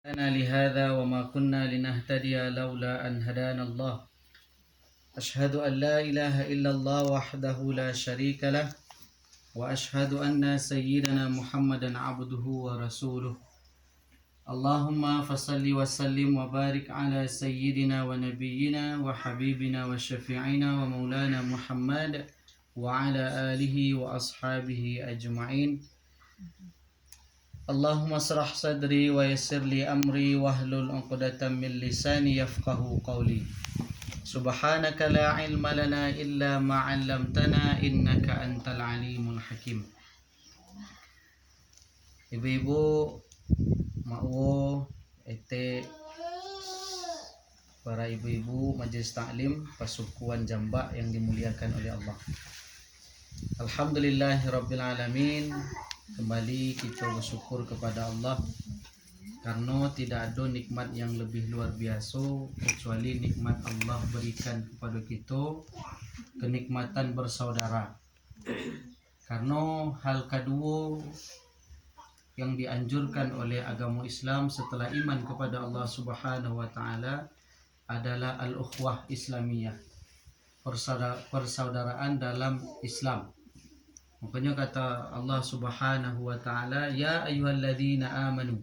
لنا لهذا وما كنا لنهتدي لولا أن هدانا الله أشهد أن لا إله إلا الله وحده لا شريك له وأشهد أن سيدنا محمدا عبده ورسوله اللهم فصل وسلم وبارك على سيدنا ونبينا وحبيبنا وشفيعنا ومولانا محمد وعلى آله وأصحابه أجمعين Allahumma srah sadri wa yassir li amri wahlul 'uqdatam min lisani yafqahu qawli. Subhanaka la ilma lana illa ma 'allamtana innaka antal alimul hakim. Ibu-ibu, ma'wo, ete para ibu-ibu majelis taklim Pasukuan Jambak yang dimuliakan oleh Allah. Alhamdulillahirabbil alamin. Kembali kita bersyukur kepada Allah karena tidak ada nikmat yang lebih luar biasa kecuali nikmat Allah berikan kepada kita, kenikmatan bersaudara. Karena hal kedua yang dianjurkan oleh agama Islam setelah iman kepada Allah Subhanahu wa taala adalah al-ukhuwah Islamiyah, persaudaraan dalam Islam. Makanya kata Allah Subhanahu wa taala, ya ayyuhalladzina amanu,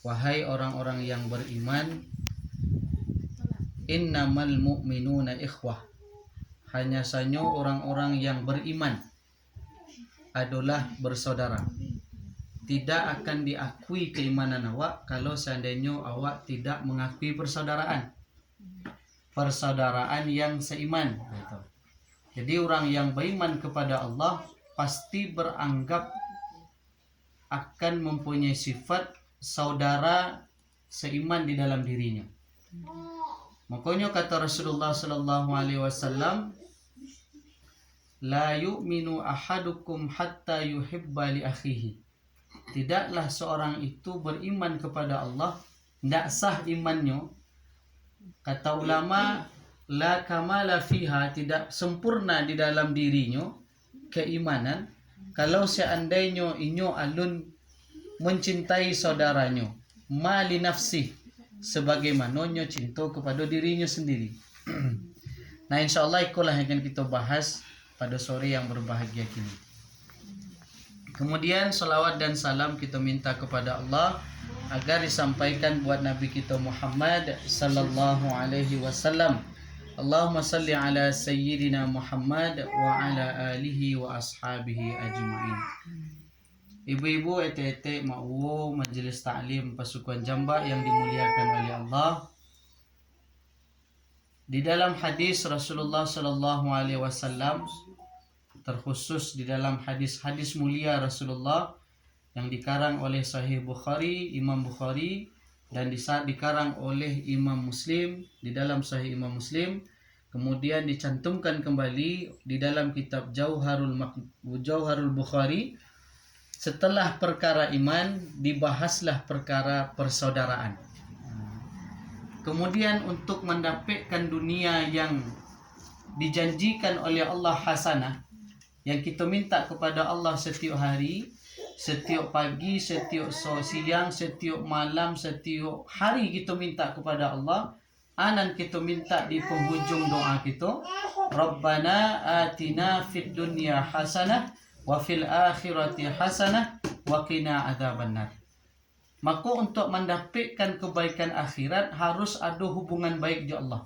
wahai orang-orang yang beriman, innamal mu'minuna ikhwah, hanya saja orang-orang yang beriman adalah bersaudara. Tidak akan diakui keimanan awak kalau seandainya awak tidak mengakui persaudaraan yang seiman gitu. Jadi orang yang beriman kepada Allah pasti beranggap akan mempunyai sifat saudara seiman di dalam dirinya. Makanya kata Rasulullah sallallahu alaihi wasallam, la yu'minu ahadukum hatta yuhibba li akhihi. Tidaklah seorang itu beriman kepada Allah, tidak sah imannya. Kata ulama, la kamala fiha, tidak sempurna di dalam dirinya keimanan kalau seandainya inyo alun mencintai saudaranya mali nafsi sebagaimana nyo cinta kepada dirinya sendiri. Nah, insyaallah itulah yang akan kita bahas pada sore yang berbahagia kini. Kemudian salawat dan salam kita minta kepada Allah agar disampaikan buat Nabi kita Muhammad sallallahu alaihi wasallam. Allahumma salli ala sayyidina Muhammad wa ala alihi wa ashabihi ajma'in. Ibu-ibu, ete-ete, ma'wo, majelis taklim Pasukuan Jambak yang dimuliakan oleh Allah. Di dalam hadis Rasulullah sallallahu alaihi wasallam, terkhusus di dalam hadis-hadis mulia Rasulullah yang dikarang oleh Sahih Bukhari, Imam Bukhari, dan dikarang oleh Imam Muslim di dalam Sahih Imam Muslim, kemudian dicantumkan kembali di dalam kitab Jauharul Bukhari. Setelah perkara iman dibahaslah perkara persaudaraan. Kemudian untuk mendapatkan dunia yang dijanjikan oleh Allah hasanah, yang kita minta kepada Allah setiap hari, setiap pagi, setiap siang, setiap malam, setiap hari kita minta kepada Allah. Anan kita minta di penghujung doa kita, Rabbana atina fid dunya hasanah wa fil akhirati hasanah wa qina adzabannar. Maka untuk mendapatkan kebaikan akhirat harus ada hubungan baik dengan Allah.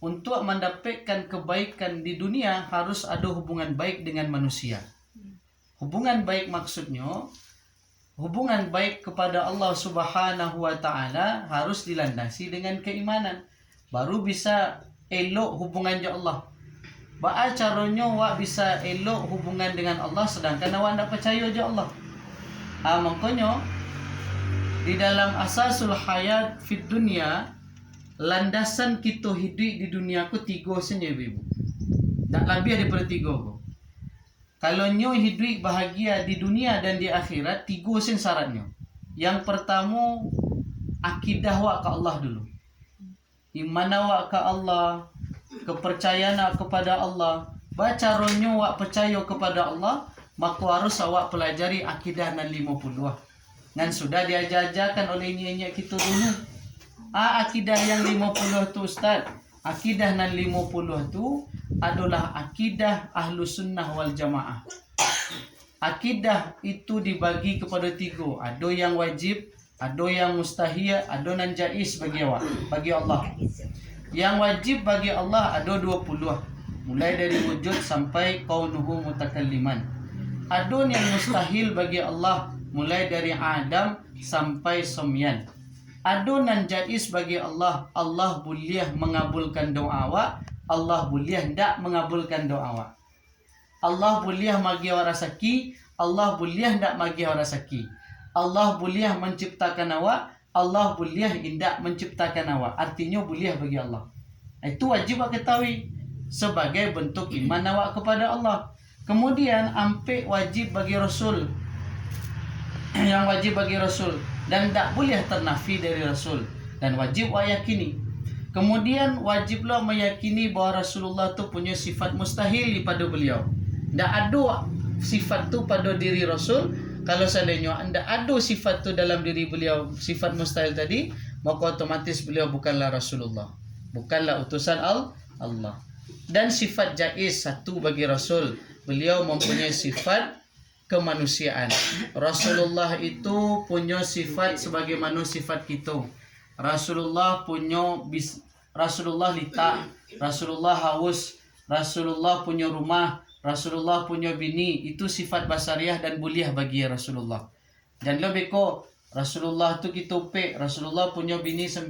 Untuk mendapatkan kebaikan di dunia harus ada hubungan baik dengan manusia. Hubungan baik maksudnya hubungan baik kepada Allah Subhanahu wa taala harus dilandasi dengan keimanan. Baru bisa elok hubungan dengan Allah. Ba'a caranya awak bisa elok hubungan dengan Allah sedangkan awak tidak percaya dengan Allah. Makanya di dalam asasul hayat fid dunya, landasan kita hidup di dunia ku tiga saja, ibu. Tak lebih daripada tiga ku. Kalau nyo hidup bahagia di dunia dan di akhirat, tiga sen syaratnya. Yang pertama, akidah awak ke Allah dulu. Iman awak ke Allah, kepercayaan awak kepada Allah. Baca ronyo awak percaya kepada Allah, maka harus awak pelajari akidah nan 50. Ngan sudah diajarkan oleh nyanyi kita dulu. Akidah yang 50 tu Ustaz. Akidah nan 50 tu adalah akidah Ahlus Sunnah wal Jamaah. Akidah itu dibagi kepada 3. Ada yang wajib, ada yang mustahil, ada nan jaiz bagi Allah. Yang wajib bagi Allah ada 20. Mulai dari wujud sampai kaunuhu mutakalliman. Ada yang mustahil bagi Allah mulai dari Adam sampai Somyan. Ada nan jaiz bagi Allah. Allah boleh mengabulkan doa awak, Allah boleh tidak mengabulkan doa awak. Allah boleh bagi awak rezeki, Allah boleh tidak bagi awak rezeki. Allah boleh menciptakan awak, Allah boleh tidak menciptakan awak. Artinya boleh bagi Allah. Itu wajib awak ketahui sebagai bentuk iman awak kepada Allah. Kemudian ampek wajib bagi Rasul. Yang wajib bagi Rasul dan tak boleh ternafi dari Rasul dan wajib awak yakini. Kemudian wajiblah meyakini bahawa Rasulullah tu punya sifat mustahil pada beliau. Tak ada sifat tu pada diri Rasul. Kalau seandainya tidak ada sifat tu dalam diri beliau, sifat mustahil tadi, maka otomatis beliau bukanlah Rasulullah, bukanlah utusan Allah. Dan sifat jaiz satu bagi Rasul, beliau mempunyai sifat kemanusiaan. Rasulullah itu punya sifat sebagaimana sifat kita. Rasulullah litak, Rasulullah haus, Rasulullah punya rumah, Rasulullah punya bini. Itu sifat basariah dan boleh bagi Rasulullah. Dan lebih ko Rasulullah tu kita upik, Rasulullah punya bini 9.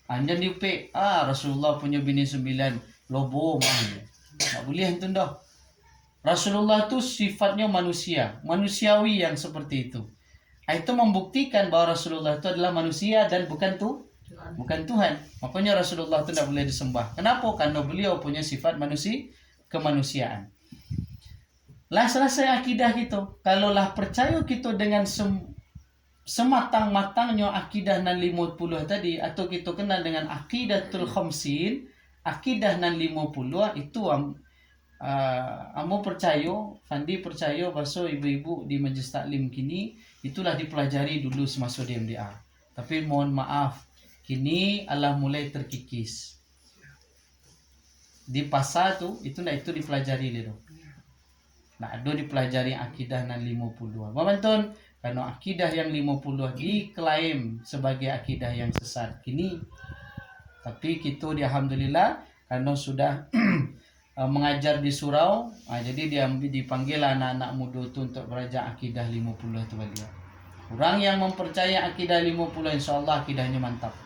Anda diupik, Rasulullah punya bini 9. Lobo mah. Tak boleh itu dah. Rasulullah tu sifatnya manusiawi yang seperti itu. Itu membuktikan bahawa Rasulullah itu adalah manusia dan bukan Tuhan. Makanya Rasulullah itu tidak boleh disembah. Kenapa? Karena beliau punya sifat kemanusiaan. Lah selesai akidah kita. Kalaulah percaya kita dengan sematang-matangnya akidah nan 50 tadi, atau kita kenal dengan aqidatul khamsin, akidah nan 50 itu Amo percaya, Fandi percaya bahasa ibu-ibu di Majlis Taklim kini itulah dipelajari dulu semasa di MDA. Tapi mohon maaf, kini Allah mulai terkikis. Di pasar tu itu dipelajari dulu. Nah, ada dipelajari akidah nan 50. Babantun, karena akidah yang 50 diklaim sebagai akidah yang sesat kini. Tapi kita alhamdulillah karena sudah mengajar di surau, jadi dia dipanggil anak-anak muda tu untuk belajar akidah 50 tu beliau. Orang yang mempercaya akidah 50 insyaAllah akidahnya mantap.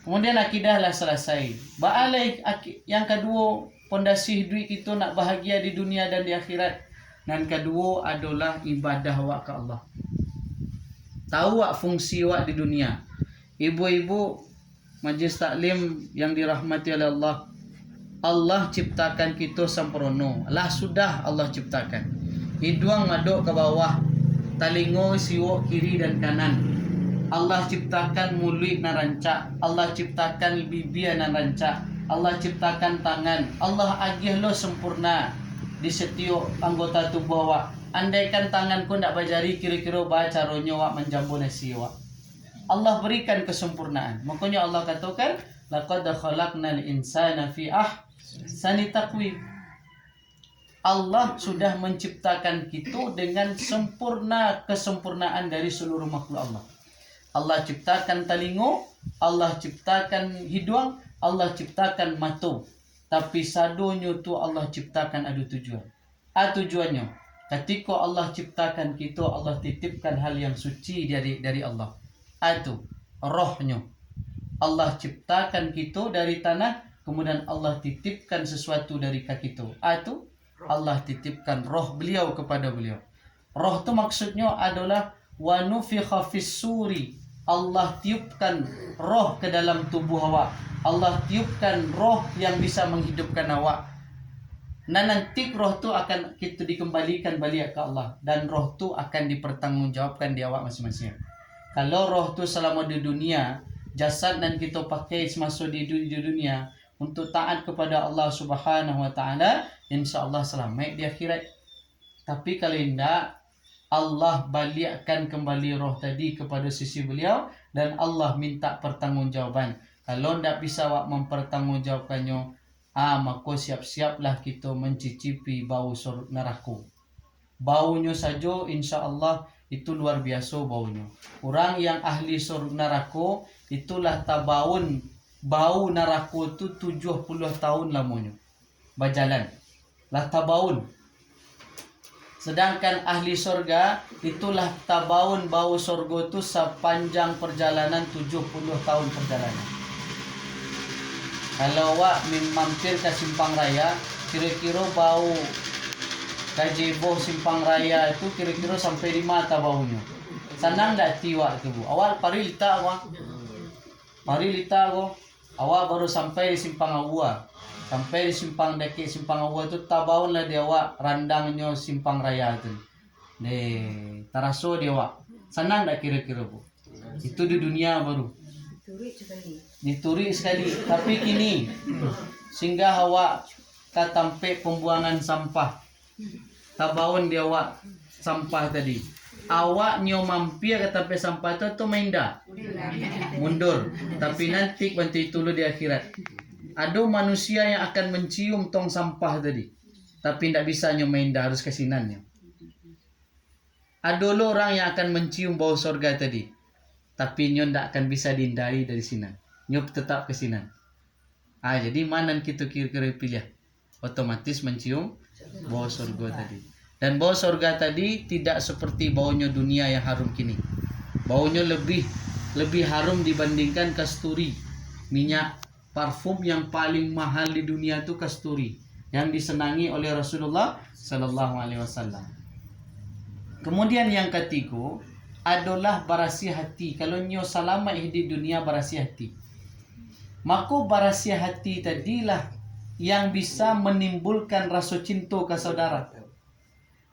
Kemudian akidahlah selesai. Ba'alai yang kedua, pondasi hidup kita nak bahagia di dunia dan di akhirat. Dan kedua adalah ibadah awak ke Allah. Tahu awak fungsi awak di dunia. Ibu-ibu Majlis Taklim yang dirahmati oleh Allah. Allah ciptakan kita sempurna. Lah sudah Allah ciptakan. Hidung maduk ke bawah, talingo siwak kiri dan kanan. Allah ciptakan mulut dan rancak. Allah ciptakan bibir dan rancak. Allah ciptakan tangan. Allah agih lo sempurna di setiap anggota tubuh awak. Andaikan tanganku nak bajari, kira-kira baca caranya awak menjambu nasi awak. Allah berikan kesempurnaan. Makanya Allah katakan, laqad khalaqnal insana fi ahsani taqwim. Allah sudah menciptakan kita dengan sempurna, kesempurnaan dari seluruh makhluk Allah. Allah ciptakan talingo, Allah ciptakan hidung, Allah ciptakan mata. Tapi sadonya tu Allah ciptakan ada tujuan. Tujuannya, ketika Allah ciptakan kita, Allah titipkan hal yang suci dari Allah. Itu rohnya. Allah ciptakan kita dari tanah, kemudian Allah titipkan sesuatu dari kaki kita. Itu Allah titipkan roh beliau kepada beliau. Roh itu maksudnya adalah wa nufikha fis suri. Allah tiupkan roh ke dalam tubuh awak. Allah tiupkan roh yang bisa menghidupkan awak. Nah nanti roh tu akan kita dikembalikan balik ke Allah, dan roh tu akan dipertanggungjawabkan di awak masing-masing. Kalau roh tu selama di dunia, jasad dan kita pakai semasa di dunia untuk taat kepada Allah Subhanahu wa taala, insya-Allah selamat di akhirat. Tapi kalau tidak, Allah balikkan kembali roh tadi kepada sisi beliau dan Allah minta pertanggungjawaban. Kalau tidak bisa awak mempertanggungjawabkannya, maka siap-siaplah kita mencicipi bau neraka. Baunya saja insya Allah itu luar biasa baunya. Orang yang ahli surga neraka itulah tabaun bau neraka itu 70 tahun lamanya berjalan. Lah tabaun. Sedangkan ahli surga itulah tabaun bau surga itu sepanjang perjalanan 70 tahun perjalanan. Kalau awak mampir ke Simpang Raya, kira-kira bau gazebo Simpang Raya itu kira-kira sampai 5 baunya. Senang tak tiwak tu bu? Awal pari lita awak. Pari lita aku. Awak baru sampai di Simpang Awa. Sampai di Simpang Daki Simpang Awa itu tabaun lah dia awak randangnya Simpang Raya tu. Deh, taraso dia awak. Senang tak kira-kira bu? Itu di dunia baru. Dituri sekali. Tapi kini sehingga awak katampe pembuangan sampah. Tabaun dia awak sampah tadi. Awak nyo mampir ke tempat sampah tu main dah mundur. Tapi nanti bantu itu di akhirat. Ada manusia yang akan mencium tong sampah tadi. Tapi tidak bisa nyo main dah, harus kesinannya. Ada orang yang akan mencium bau surga tadi. Tapi nyo tidak akan bisa dihindari dari sinan. Nyo tetap kesinan. Jadi mana kita kira-kira pilih? Otomatis mencium bau surga tadi. Dan bau surga tadi tidak seperti baunya dunia yang harum kini. Baunya lebih harum dibandingkan kasturi. Minyak parfum yang paling mahal di dunia itu kasturi, yang disenangi oleh Rasulullah sallallahu alaihi wasallam. Kemudian yang ketiga adalah barasi hati. Kalau nyo selamat di dunia barasi hati, maka barasi hati tadilah yang bisa menimbulkan rasa cinta ke saudara.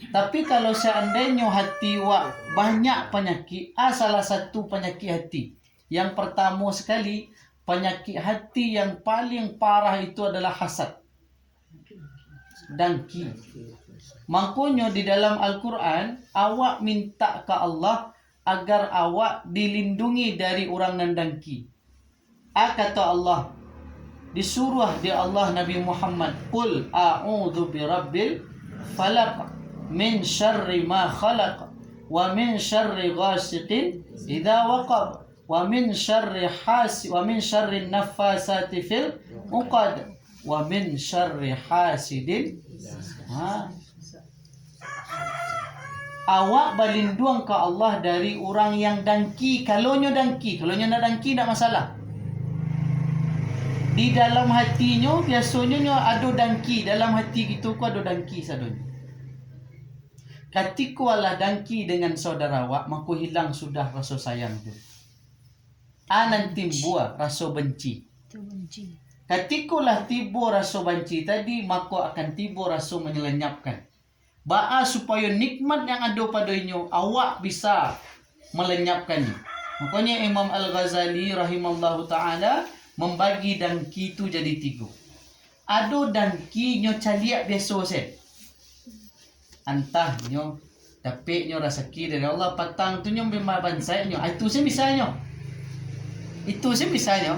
Tapi kalau seandainya hati wak banyak penyakit, salah satu penyakit hati. Yang pertama sekali, penyakit hati yang paling parah itu adalah hasad. Dengki. Makanya di dalam Al-Quran, awak minta ke Allah agar awak dilindungi dari orang yang dengki. Kata Allah, disuruh di Allah Nabi Muhammad, Qul a'udhu birabbil falaq min syarri ma khalaq wa min syarri ghasiqin idza waqab wa min syarri naffasati fil uqad wa min syarri hasidin. Awak berlindung ke Allah dari orang yang dengki. Kalau nyo nak dengki tak masalah. Di dalam hatinya biasanya nyo ada dengki. Dalam hati kita ku ada dengki sadonya. Ketika Allah dengki dengan saudara awak, maka hilang sudah rasa sayang tu. Nanti buah rasa benci. Ketika lah tiba rasa benci tadi, maka akan tiba rasa menyelenyapkan. Supaya nikmat yang ada padanya awak bisa melenyapkannya. Makanya Imam Al-Ghazali rahimallahu ta'ala membagi dengki itu jadi 3. Ada dengki nyo caliak biasa saya. Antah nyo tapi nyo rezeki dari Allah, patang tu nyo bansai nyo. Itu sih bisanya.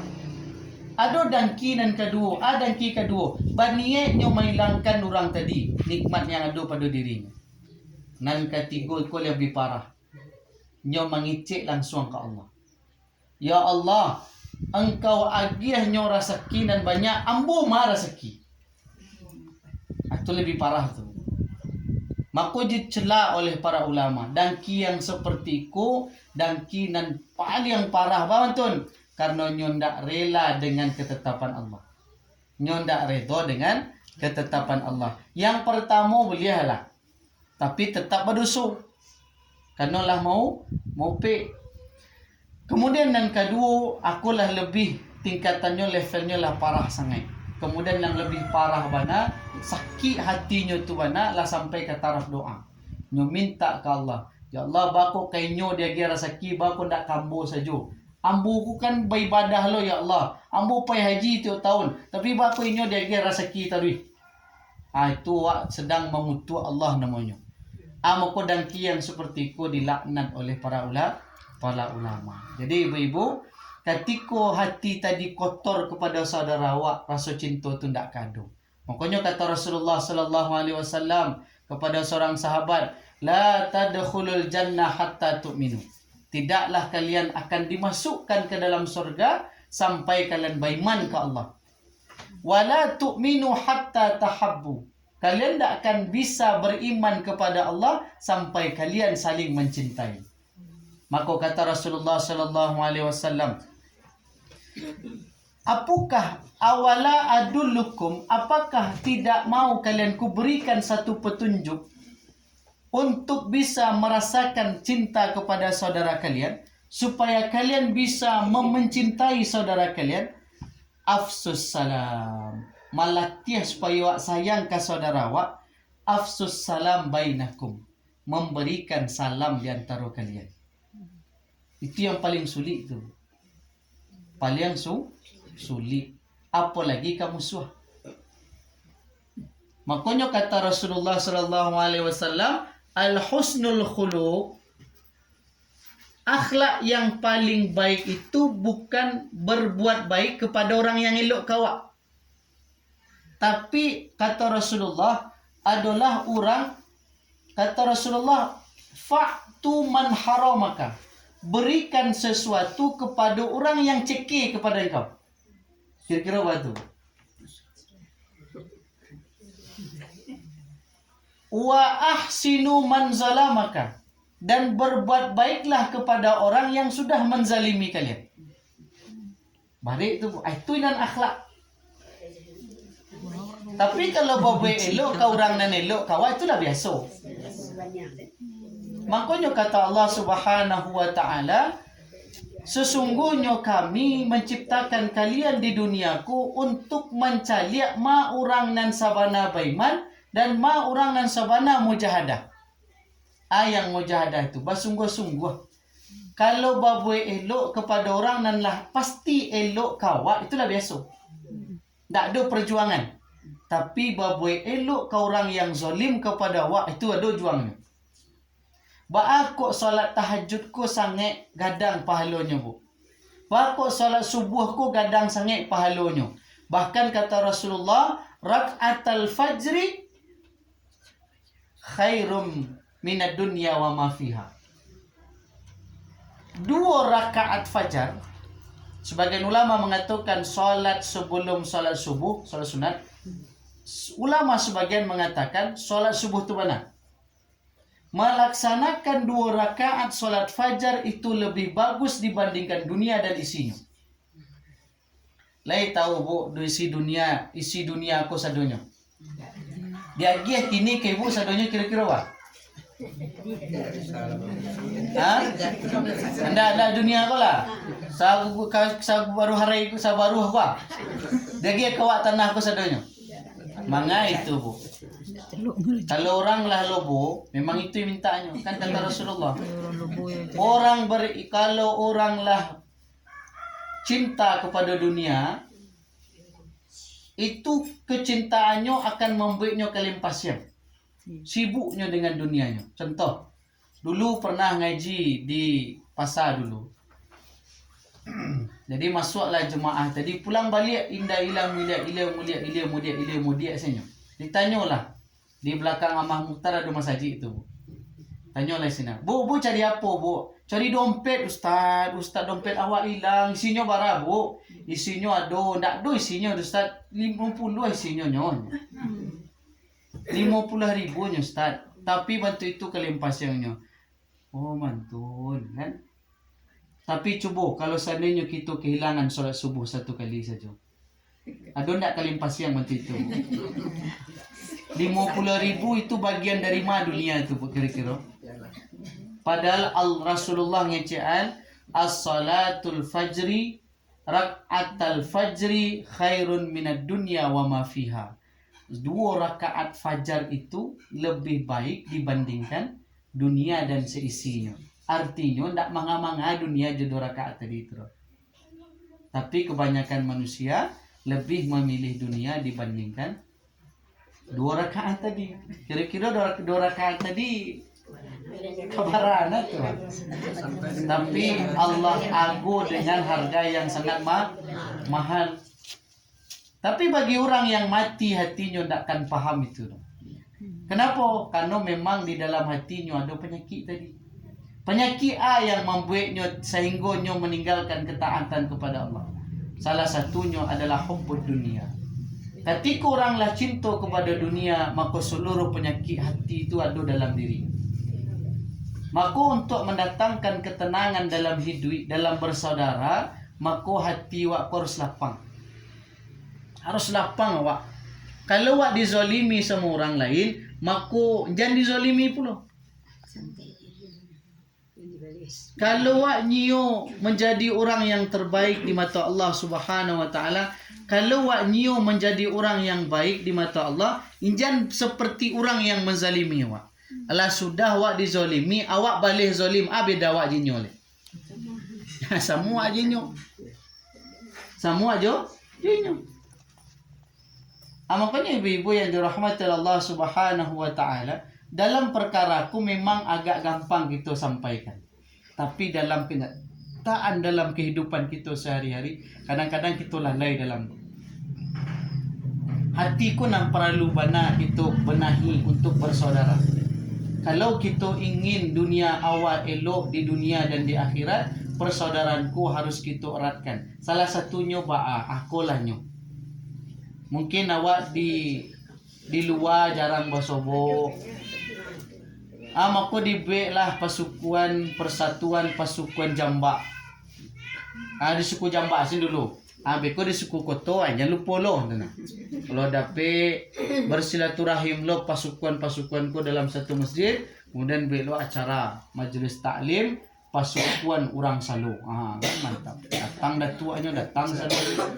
Ada dengki dan kedua, dengki kedua. Berniat nyo menghilangkan orang tadi, nikmat yang ada pada dirinya. Dan ketiga itu lebih parah. Nyo mengicik langsung ke Allah. Ya Allah, Engkau agih nyo rezeki dan banyak, ambo mah rezeki. Itu lebih parah tu. Maka dicela oleh para ulama. Dengki yang seperti itu, dengki yang paling parah bantun. Karena nyo ndak rela dengan ketetapan Allah. Nyo ndak redha dengan ketetapan Allah. Yang pertama bolehlah, tapi tetap berdosa. Karena lah mau pe. Kemudian yang kedua, akulah lebih tingkatannya, levelnya lah parah sangat. Kemudian yang lebih parah bana, sakit hatinya tu bana lah sampai ke taraf doa. Nyo minta ke Allah, ya Allah bako kainyo dia gira rezeki, bako ndak kambo saja. Ambo ku kan beribadah lo ya Allah. Ambo pai haji tiap tahun, tapi bako inyo dia gira rezeki tadi. Itu sedang mengutuk Allah namanya. Amo ko dangki yang seperti ko dilaknat oleh para ulama. Jadi ibu-ibu, ketika hati tadi kotor kepada saudara awak, rasa cinta tu ndak kado. Makanya kata Rasulullah sallallahu alaihi wasallam kepada seorang sahabat, la tadkhulul jannah hatta tu'minu. Tidaklah kalian akan dimasukkan ke dalam surga sampai kalian beriman ke Allah. Wala tu'minu hatta tahabbu. Kalian tidak akan bisa beriman kepada Allah sampai kalian saling mencintai. Maka kata Rasulullah sallallahu alaihi wasallam, apakah awala adullukum, apakah tidak mau kalian kuberikan satu petunjuk untuk bisa merasakan cinta kepada saudara kalian, supaya kalian bisa mencintai saudara kalian? Afsus salam, malatih supaya awak sayang ke saudara awak. Afsus salam bainakum, memberikan salam di antara kalian. Itu yang paling sulit tu. Paling sulit. Apalagi kamu musuh. Makanya kata Rasulullah sallallahu alaihi wasallam, al husnul khuluq, akhlak yang paling baik itu bukan berbuat baik kepada orang yang elok kawak. Tapi kata Rasulullah adalah orang, kata Rasulullah, fa'tu man haramaka, berikan sesuatu kepada orang yang cekik kepada engkau. Kira-kira apa tu? Wa ahsinu man zalamaka, dan berbuat baiklah kepada orang yang sudah menzalimi kalian. Baik itu dan akhlak. Tapi kalau bawa elok kau orang dan elok kau, itulah biasa. Makanya kata Allah Subhanahu wa taala, sesungguhnya kami menciptakan kalian di duniaku untuk mencaliak ma orang nan sabana baiman dan ma orang nan sabana mujahadah. Yang mujahadah itu bersungguh-sungguh. Kalau bawa elok kepada orang nan lah pasti elok kawak, itulah biasa. Tak ada perjuangan. Tapi bawa elok ke orang yang zalim kepada awak, itu ada juangnya. Baak kok solat tahajud ko sangat gadang pahalanya bu. Baak kok solat subuh ko gadang sangat pahalanya. Bahkan kata Rasulullah, rak'atal fajri khairum minad dunya wa ma fiha. 2 rakaat fajar, sebagian ulama mengatakan solat sebelum solat subuh, solat sunat. Ulama sebagian mengatakan solat subuh itu benar. Melaksanakan 2 rakaat solat fajar itu lebih bagus dibandingkan dunia dan isinya. Lai tahu bu, isi dunia aku sadonya. Dia giat kini ke ibu sadonya kira-kira apa? Anda dunia kau lah. Sa baru hari itu sa baru apa? Dia giat kawat tanah aku sadonya. Manga itu bu. Kalau orang lah lobo, memang itu yang mintanya. Kan kata Rasulullah, kalau orang lah cinta kepada dunia, itu kecintaannya akan membuatnya kelimpasian, sibuknya dengan dunianya. Contoh, dulu pernah ngaji di pasar dulu. Jadi masuklah jemaah tadi, pulang balik indah ilang mulia senyum. Ditanyalah di belakang Amah Mukhtar ada masjid itu. Tanyalah sini. Bu cari apa bu? Cari dompet Ustaz dompet awak hilang. Isinya berapa bu? Isinya ada, ndak ada isinya Ustaz. 50 isinya nyon. 50.000 nya Ustaz. Tapi bantu itu kelimpasiannya. Oh mantun kan? Tapi coba kalau seandainya kita kehilangan solat subuh 1 kali saja. Ada ndak kelimpasian bantu itu? 50.000 itu bagian dari mana dunia itu kira-kira? Padahal Rasulullah ngecaan as-salatul fajri rak'atal fajri khairun minad dunya wa ma fiha. 2 rakaat fajar itu lebih baik dibandingkan dunia dan seisinya. Artinya ndak manga-manga dunia je 2 rakaat tadi itu. Tapi kebanyakan manusia lebih memilih dunia dibandingkan 2 rakaat tadi. Kira-kira 2 rakaat tadi Kabarana tuh. Tapi Allah agu dengan harga yang sangat mahal. Tapi bagi orang yang mati hatinya tidak akan paham itu. Kenapa? Karena memang di dalam hatinya ada penyakit tadi. Penyakit A yang membuatnya sehingga meninggalkan ketaatan kepada Allah. Salah satunya adalah hubbud dunia. Ketika oranglah cinta kepada dunia, maka seluruh penyakit hati itu ada dalam diri. Maka untuk mendatangkan ketenangan dalam hidup, dalam bersaudara, maka hati awak harus lapang. Harus lapang awak. Kalau awak dizolimi sama orang lain, maka jangan dizolimi pula. Kalau awak nyo menjadi orang yang terbaik di mata Allah Subhanahu wa taala, kalau awak nyo menjadi orang yang baik di mata Allah, jangan seperti orang yang menzalimi awak. Alah sudah awak dizolimi, awak balik zolim, beda awak jinyo le. Semua jinyo. Semua jinyo. Makanya ibu-ibu yang dirahmati Allah Subhanahu wa taala, dalam perkara aku memang agak gampang kita sampaikan. Tapi dalam kenyataan, dalam kehidupan kita sehari-hari, kadang-kadang kita lalai dalam hatiku nang perlu bana itu benahi untuk bersaudara. Kalau kita ingin dunia awal elok di dunia dan di akhirat, persaudaranku harus kita eratkan. Salah satunya akulahnya. Mungkin awak di luar jarang bersobo. Maka dibeklah pasukan persatuan pasukan jambak. Di suku jambak sini dulu. Beko di suku koto jangan lupa loh. Kalau dapat bersilaturahim lo pasukan-pasukanku dalam satu masjid, kemudian belo acara majelis taklim pasukan orang Salu. Mantap. Datang datuanya datang Salu.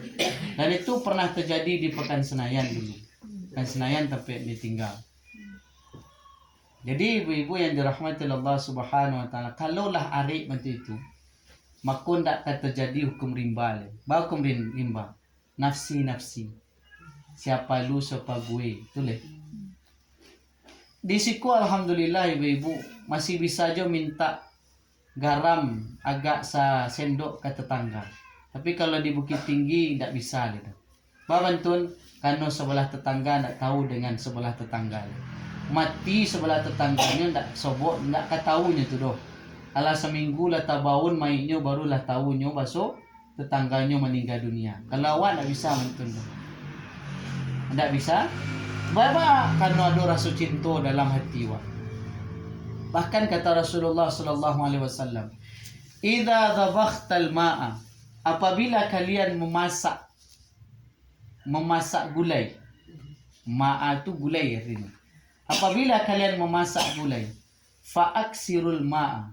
Dan itu pernah terjadi di Pekan Senayan dulu. Pekan Senayan tapi ditinggal. Jadi ibu-ibu yang dirahmati Allah Subhanahu wa taala, kalaulah arif macam itu, maka tidak akan terjadi hukum rimba. Hukum rimba. Nafsi. Siapa lu, siapa gue. Itulah. Di siku alhamdulillah ibu-ibu masih bisa aja minta garam agak sendok ke tetangga. Tapi kalau di Bukit Tinggi tidak bisa gitu. Bantun karena sebelah tetangga tidak tahu dengan sebelah tetangga. Mati sebelah tetangganya tidak sobok, tidak ketahunya tu doh. Kalau seminggu lah tabaun mainnya barulah tahunya besok tetangganya meninggal dunia. Kalau awak tidak bisa bantun doh. Tidak bisa. Bapa karena ada rasa cinta dalam hati awak. Bahkan kata Rasulullah sallallahu alaihi wasallam, "Idza dhabakhtal ma'a," apabila kalian memasak gulai. Ma'a itu gulai artinya. Apabila kalian memasak gulai, fa'aksirul ma'a,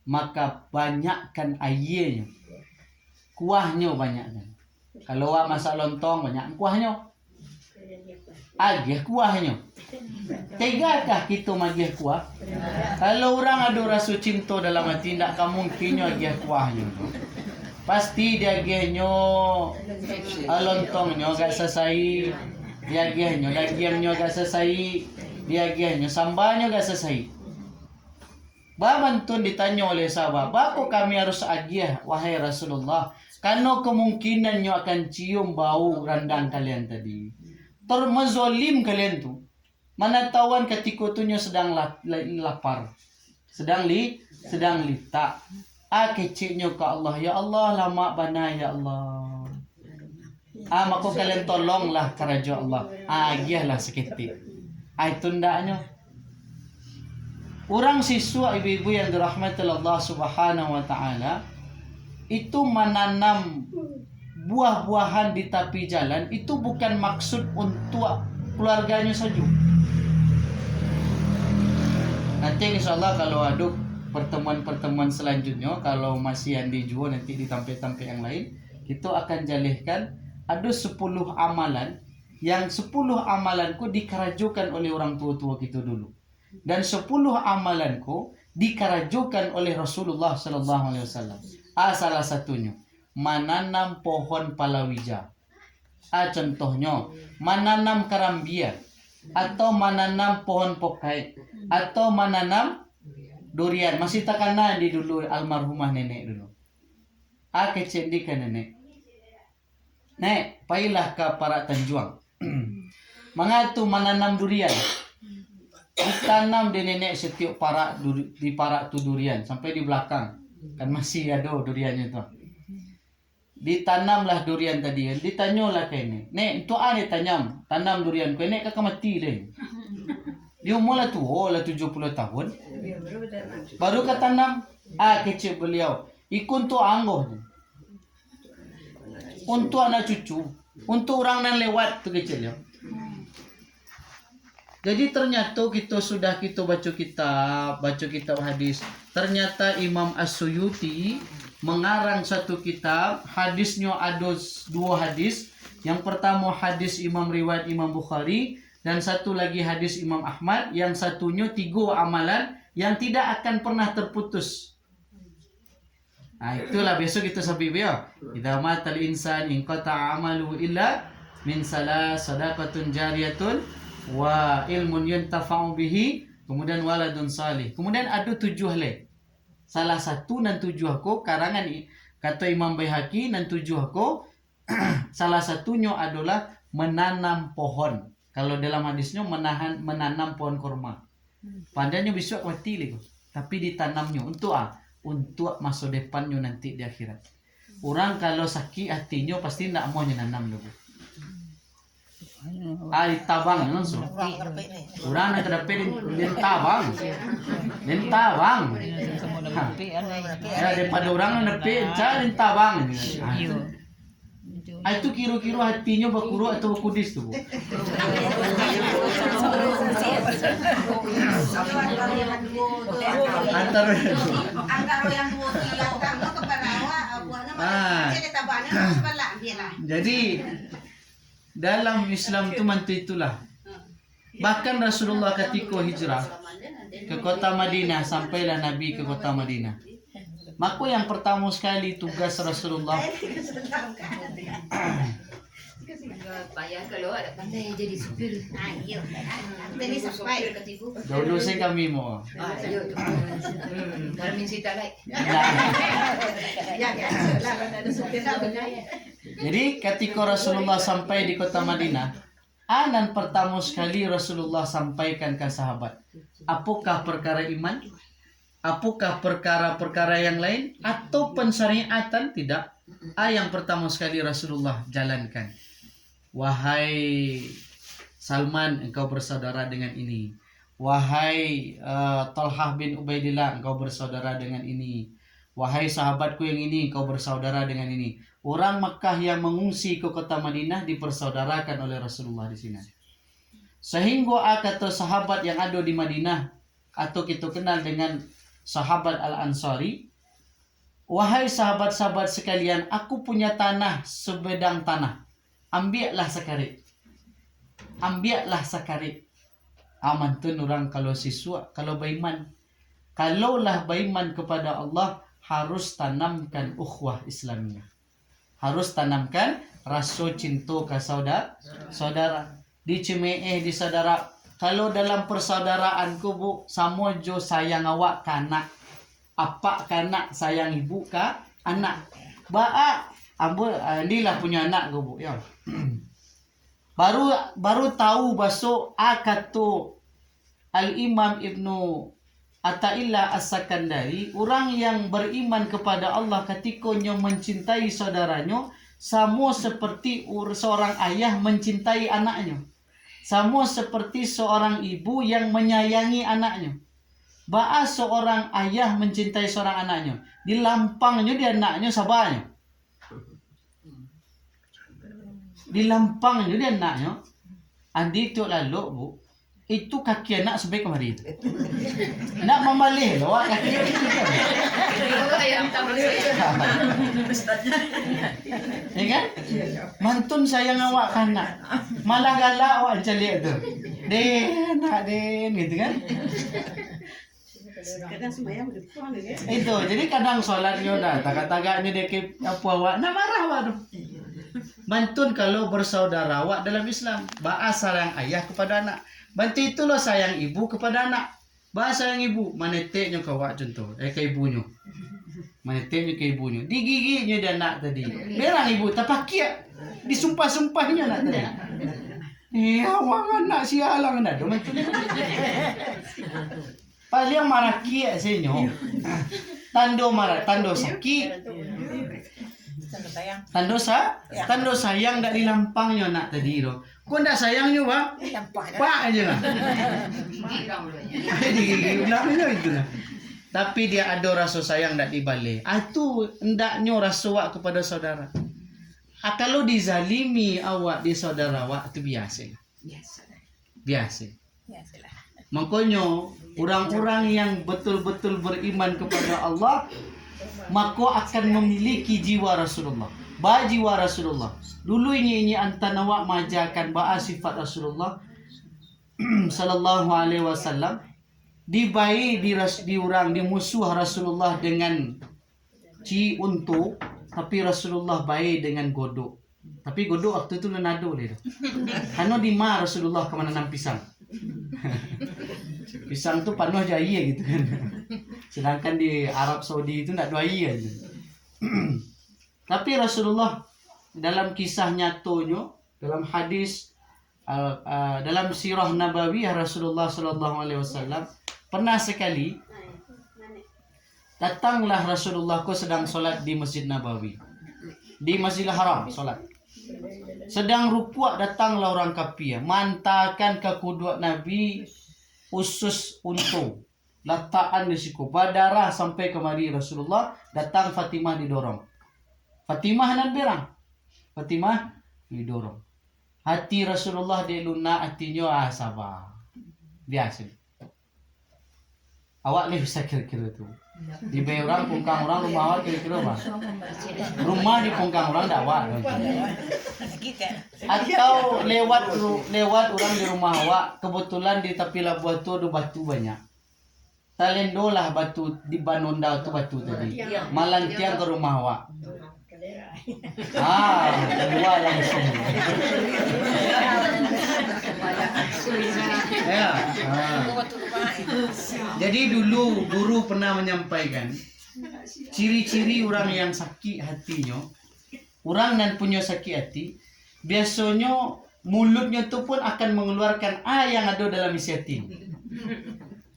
maka banyakkan airnya. Kuahnya banyakkan. Kalau awak masak lontong banyak kuahnya. Agih kuahnya. Tegakah kita magih kuah? Kalau orang ada rasa cinta dalam hati, tidak mungkinnya agih kuahnya. Pasti dia agihnya lontongnya agak selesai, dia agihnya dagingnya agak selesai, dia agihnya sambalnya agak selesai. Bantun ditanya oleh sahabat, "Bako kami harus agih wahai Rasulullah?" Karena kemungkinannya akan cium bau rendang kalian tadi. Termezolim kalian tu. Mana tahuan ketika tunya sedang lapar, sedang lita. Keciknya ke Allah, ya Allah lama bana ya Allah. Maka kalian tolonglah keraja Allah. Agihlah seketik. Itu ndaknya. Orang siswa ibu-ibu yang dirahmati Allah Subhanahu wa taala itu menanam buah-buahan di tepi jalan, itu bukan maksud untuk keluarganya saja. Nanti insyaallah kalau ada pertemuan-pertemuan selanjutnya, kalau masih yang dijual nanti di tempat-tempat yang lain, kita akan jalihkan ada 10 amalan, yang 10 amalanku dikerajukan oleh orang tua-tua kita dulu. Dan 10 amalanku dikerajukan oleh Rasulullah sallallahu alaihi wasallam. Salah satunya menanam pohon palawija. Contohnya menanam karambia, atau menanam pohon pokai, atau menanam durian masih takana di dulu almarhumah nenek dulu. Kecil di kan nenek. Nek, pailah ke para Tanjuang. Mangatu menanam durian. Ditanam di nenek setiap parak di parak tu durian sampai di belakang. Kan masih ada duriannya tu. Ditanamlah durian tadi. Ditanyalah ke nek, itu ane tanam durian ku nek kakak mati deh. Dia umur lah tu, lah 70 tahun. Baru ketanam, kecil beliau. Ikun tu anggoh. Untuk anak cucu, untuk orang yang lewat tu kecil ya. Jadi ternyata kita baca kitab hadis. Ternyata Imam As-Suyuti mengarang satu kitab, hadisnya ada 2 hadis. Yang pertama hadis riwayat Imam Bukhari, dan satu lagi hadis Imam Ahmad, yang satunya 3 amalan yang tidak akan pernah terputus. Itulah besok kita sabit ya. Idza matal insan inqata'a amaluhu illa min salas sadaqatun jariyatun wa ilmun yuntafa'u bihi, kemudian waladun salih. Kemudian ada 7 lagi. Salah satu dan 7 aku karangan kata Imam Baihaqi dan 7 aku salah satunya adalah menanam pohon. Kalau dalam hadisnya menanam pohon kurma. Padanya besok mati lagi. Tapi ditanamnya untuk untuk masa depannya nanti di akhirat. Orang kalau sakit hatinya pasti tidak mau nanam dulu. Ditabang langsung. Orang nak terdapat di tabang. Ya daripada orang nepi cari tabang. Itu kira-kira hatinya berkuruk atau berkudis tu. Antara yang 2 kilo kamu kepada awak jadi dalam Islam itu mantu itulah. Bahkan Rasulullah ketika hijrah ke kota Madinah, sampailah Nabi ke kota Madinah. Maka yang pertama sekali tugas Rasulullah payah kalau ada pandai jadi supir. Jadi sampai dulu saya kami mau. Ayo tu. Kami cerita lagi. Jadi ketika Rasulullah sampai di kota Madinah, dan pertama sekali Rasulullah sampaikan ke sahabat, apakah perkara iman? Apakah perkara-perkara yang lain atau pensyariatan? Tidak. Yang pertama sekali Rasulullah jalankan. Wahai Salman, engkau bersaudara dengan ini. Wahai Talhah bin Ubaidillah, engkau bersaudara dengan ini. Wahai sahabatku yang ini, engkau bersaudara dengan ini. Orang Makkah yang mengungsi ke kota Madinah dipersaudarakan oleh Rasulullah di sini. Sehingga kata sahabat yang ada di Madinah, atau kita kenal dengan sahabat Al-Ansari, wahai sahabat-sahabat sekalian, aku punya tanah sebedang tanah. Ambillah sekarit. Amantun orang kalau siswa, kalau beriman. Kalaulah beriman kepada Allah, harus tanamkan ukhuwah Islamiyah. Harus tanamkan rasa cinta ke saudara. Di cemeh di saudara. Kalau dalam persaudaraanku bu, sama jo sayang awak ke anak. Apa ke anak, sayang ibu ke anak. Inilah punya anak bu ya. baru tahu basuk kata Al-Imam Ibnu Athaillah As-Sakandari, orang yang beriman kepada Allah ketikanya mencintai saudaranya sama seperti seorang ayah mencintai anaknya. Sama seperti seorang ibu yang menyayangi anaknya. Seorang ayah mencintai seorang anaknya. Dilampangnya di anaknya sabarnya. Dilampangnya di anaknya. Andi itu lalu bu. Itu kaki anak sampai kemari. Nak membalih loh kaki itu kan. Ya kan? Mantun sayang awak kanak. Malah galak awak calik tu. Den gitu kan. kadang sembahyang berdepan ya. Itu, jadi kadang sholatnya udah tagak-tagak ni dek apa awak nak marah awak tu. Mantun kalau bersaudara awak dalam Islam, bahasa sayang ayah kepada anak. Bantu itulah sayang ibu kepada anak. Bahasa yang ibu, maneteknya kawak contoh, ke ibunya. Maneteknya ke ibunya. Digiginya dia nak tadi. Merang ibu, tapakia. Disumpah-sumpahnya nak tadi. Awang anak sialang na. Paling marah kia sa inyo. Tando marah, tando sakit. Tando sayang dak dilampang nyo nak tadi ro. Kung ndak sayang nyo ba? Pa aja lah. Digigil itu lah. Tapi dia ada rasa sayang ndak dibalik. Itu hendaknya rasa awak kepada saudara. Kalau dizalimi awak di saudara awak itu biasa. Biasa. Makanya orang-orang yang betul-betul beriman kepada Allah maka akan memiliki jiwa Rasulullah. Jiwa Rasulullah. Dulu ini antara awak majakan sifat Rasulullah sallallahu alaihi wasallam dibai di orang di musuh Rasulullah dengan ci untuk, tapi Rasulullah baik dengan godok. Tapi godok waktu itu lenado dia. Karena di ma Rasulullah kemana nanam pisang. Pisang tuh panuh jaya gitu kan. Sedangkan di Arab Saudi itu enggak doai aja. Tapi Rasulullah dalam kisah nyatonya, dalam hadis dalam sirah nabawiyah Rasulullah sallallahu alaihi wasallam pernah sekali datanglah Rasulullah sedang solat di Masjid Nabawi. Di Masjidil Haram solat. Sedang rukuk datanglah orang kafir, mantakan ke kuduk Nabi usus untung. Letakkan di siku berdarah sampai kemari Rasulullah, datang Fatimah didorong. Fatimah nan berang. Fatimah didorong. Hati Rasulullah di lunak, hatinya sabar. Biasa. Awak ni bisa kira-kira tu. Di orang pungkang orang rumah awak kira-kira apa? Rumah di pungkang orang dakwah. Atau lewat orang di rumah awak, kebetulan di tepi labuan tu ada batu banyak. Talendo lah batu di Banonda tu batu tadi. Malang tiang ke rumah awak. Kedua langsung. Ya. Jadi dulu guru pernah menyampaikan ciri-ciri orang yang sakit hatinya, orang yang punya sakit hati, biasanya mulutnya tu pun akan mengeluarkan yang ada dalam isi hati.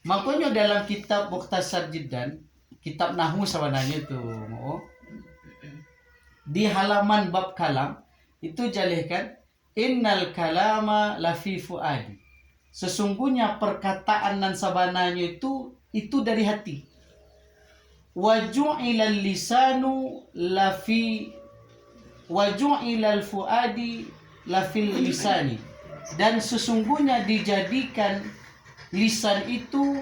Makanya dalam kitab Mukhtasar Jiddan, kitab Nahwu sebenarnya tu, di halaman bab kalam itu jalihkan innal kalama lafi fuadi. Sesungguhnya perkataan dan sabananya itu dari hati. Waju'ilal lisanu lafi waju'ilal fuadi lafil lisani. Dan sesungguhnya dijadikan lisan itu